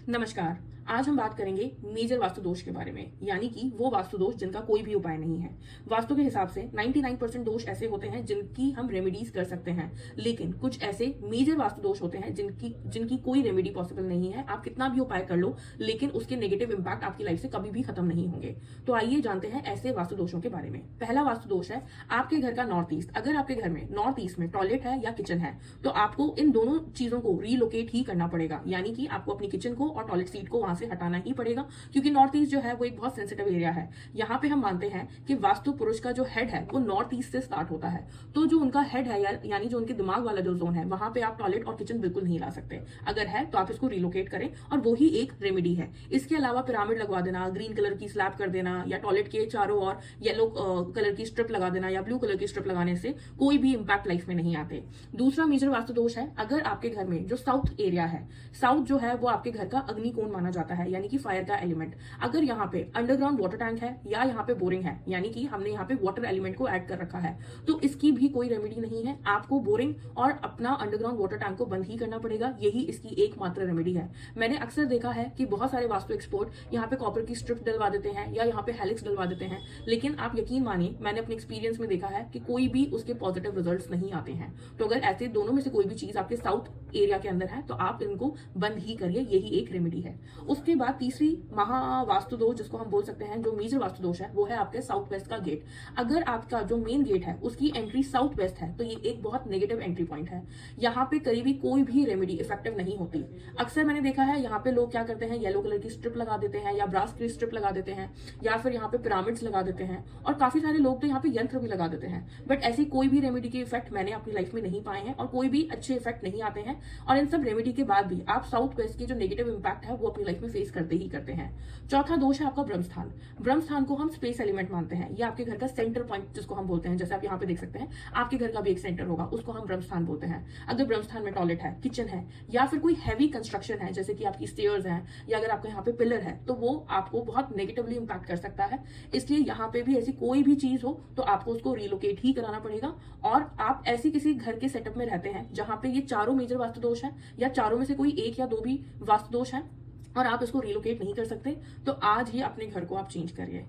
नमस्कार। आज हम बात करेंगे मेजर वास्तु दोष के बारे में, यानी कि वो वास्तु दोष जिनका कोई भी उपाय नहीं है। वास्तु के हिसाब से 99% दोष ऐसे होते हैं जिनकी हम रेमेडीज कर सकते हैं, लेकिन कुछ ऐसे मेजर वास्तु दोष होते हैं जिनकी जिनकी कोई रेमेडी पॉसिबल नहीं है। आप कितना भी उपाय कर लो, लेकिन उसके नेगेटिव इंपैक्ट आपकी लाइफ से कभी भी खत्म नहीं होंगे। तो आइए जानते हैं ऐसे वास्तु दोषों के बारे में। पहला वास्तु दोष है आपके घर का नॉर्थ ईस्ट। अगर आपके घर में नॉर्थ ईस्ट में टॉयलेट है या किचन है, तो आपको इन दोनों चीजों को रीलोकेट ही करना पड़ेगा, यानी कि आपको अपनी किचन को और टॉयलेट सीट को वहां से हटाना ही पड़ेगा, क्योंकि नॉर्थ ईस्ट जो है वो एक बहुत सेंसिटिव एरिया है। यहाँ पे हम मानते हैं कि वास्तु पुरुष का जो हेड है वो नॉर्थ ईस्ट से स्टार्ट होता है। तो जो उनका हेड है यानी जो उनके दिमाग वाला जो जोन है, वहां पे आप टॉयलेट और किचन बिल्कुल नहीं ला सकते। अगर है तो आप इसको रिलोकेट करें, और वो ही एक रेमेडी है। इसके अलावा पिरामिड लगवा देना, ग्रीन कलर की स्लैब कर देना, या टॉयलेट के चारों ओर येलो कलर की स्ट्रिप लगा देना या ब्लू कलर की स्ट्रिप लगाने से कोई भी इंपैक्ट लाइफ में नहीं आते। दूसरा मेजर वास्तु दोष है अगर आपके घर में जो साउथ एरिया है, साउथ जो है वो आपके घर का अग्निकोण माना जाता है, यानी कि फायर का एलिमेंट। अगर यहाँ पे अंडरग्राउंड वाटर टैंक है या यहाँ पे बोरिंग है, यानी कि हमने यहाँ पे वाटर एलिमेंट को ऐड कर रखा है, तो इसकी भी कोई रेमेडी नहीं है। आपको बोरिंग और अपना अंडरग्राउंड वाटर टैंक को बंद ही करना पड़ेगा, यही इसकी एकमात्र रेमेडी है। मैंने अक्सर देखा है कि बहुत सारे वास्तु एक्सपर्ट यहाँ पे कॉपर की स्ट्रिप डलवा देते हैं या यहाँ पे हेलिक्स डलवा देते हैं, लेकिन आप यकीन मानिए मैंने अपने एक्सपीरियंस में देखा है कि कोई भी उसके पॉजिटिव रिजल्ट्स नहीं आते हैं। तो अगर ऐसे दोनों में से कोई भी चीज आपके साउथ एरिया के अंदर है तो आप इनको बंद ही करिए, यही एक रेमेडी है। उसके बाद तीसरी महा वास्तु दोष जिसको हम बोल सकते हैं, जो मेजर वास्तु दोष है, वो है आपके साउथ वेस्ट का गेट। अगर आपका जो मेन गेट है उसकी एंट्री साउथ वेस्ट है, तो ये एक बहुत नेगेटिव एंट्री पॉइंट है। यहाँ पे करीबी कोई भी रेमेडी इफेक्टिव नहीं होती। अक्सर मैंने देखा है यहाँ पे लोग क्या करते हैं, येलो कलर की स्ट्रिप लगा देते हैं या ब्रास की स्ट्रिप लगा देते हैं, या फिर यहाँ पे पिरामिड्स लगा देते हैं, और काफी सारे लोग तो यहाँ पे यंत्र भी लगा देते हैं। बट ऐसी कोई भी रेमेडी के इफेक्ट मैंने अपनी लाइफ में नहीं पाए हैं, और कोई भी अच्छे इफेक्ट नहीं आते हैं। और इन सब रेमेडी के बाद भी आप साउथ वेस्ट की जो नेगेटिव इंपैक्ट है वो अपनी लाइफ में फेस करते ही करते हैं। चौथा दोष है आपका ब्रह्मस्थान। ब्रह्मस्थान को हम स्पेस एलिमेंट मानते हैं, ये आपके घर का सेंटर पॉइंट जिसको हम बोलते हैं। जैसे आप यहाँ पे देख सकते हैं, आपके घर का भी एक सेंटर होगा, उसको हम ब्रह्मस्थान बोलते हैं। अगर ब्रह्मस्थान में टॉयलेट है, किचन है, या फिर कोई हैवी कंस्ट्रक्शन है जैसे कि आपकी स्टेयर्स हैं, या अगर आपका यहाँ पे पिलर है, तो वो आपको बहुत नेगेटिवली इंपैक्ट कर सकता है। इसलिए यहाँ पे भी ऐसी कोई भी चीज हो तो आपको उसको रिलोकेट ही कराना पड़ेगा। और आप ऐसी किसी घर के सेटअप में रहते हैं जहां पे ये चारों मेजर वास्तु दोष है, या चारों में से कोई एक या दो भी वास्तु दोष है, और आप इसको रिलोकेट नहीं कर सकते, तो आज ही अपने घर को आप चेंज करिए।